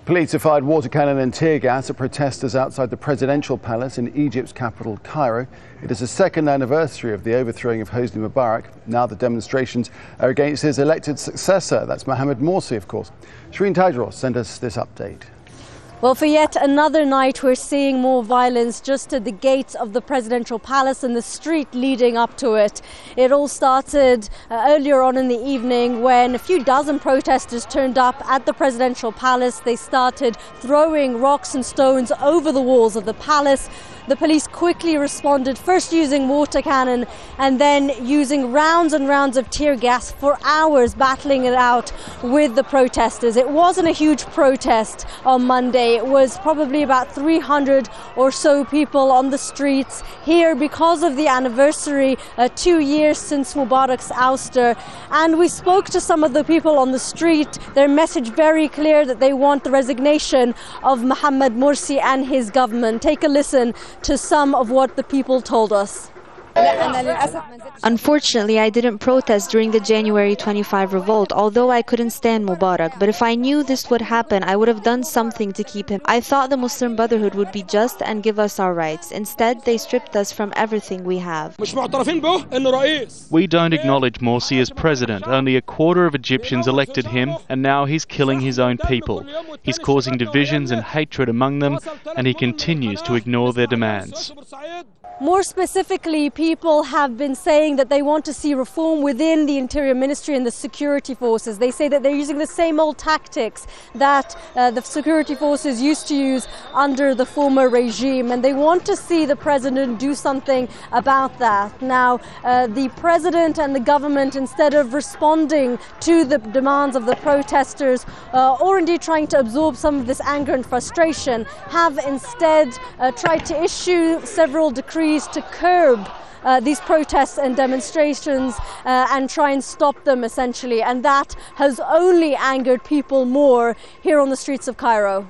Police have fired water cannon and tear gas at protesters outside the presidential palace in Egypt's capital, Cairo. It is the second anniversary of the overthrowing of Hosni Mubarak. Now the demonstrations are against his elected successor. That's Mohamed Morsi, of course. Sherine Tadros sent us this update. Well, for yet another night, we're seeing more violence just at the gates of the presidential palace and the street leading up to it. It all started earlier on in the evening when a few dozen protesters turned up at the presidential palace. They started throwing rocks and stones over the walls of the palace. The police quickly responded, first using water cannon and then using rounds and rounds of tear gas for hours, battling it out with the protesters. It wasn't a huge protest on Monday. It was probably about 300 or so people on the streets here because of the anniversary, 2 years since Mubarak's ouster. And we spoke to some of the people on the street. Their message very clear that they want the resignation of Mohamed Morsi and his government. Take a listen to some of what the people told us. Unfortunately, I didn't protest during the January 25 revolt, although I couldn't stand Mubarak. But if I knew this would happen, I would have done something to keep him. I thought the Muslim Brotherhood would be just and give us our rights. Instead, they stripped us from everything we have. We don't acknowledge Morsi as president. Only a quarter of Egyptians elected him, and now he's killing his own people. He's causing divisions and hatred among them, and he continues to ignore their demands. More specifically, people have been saying that they want to see reform within the Interior Ministry and the security forces. They say that they're using the same old tactics that the security forces used to use under the former regime, and they want to see the president do something about that. Now, the president and the government, instead of responding to the demands of the protesters or indeed trying to absorb some of this anger and frustration, have instead tried to issue several decrees to curb these protests and demonstrations and try and stop them, essentially. And that has only angered people more here on the streets of Cairo.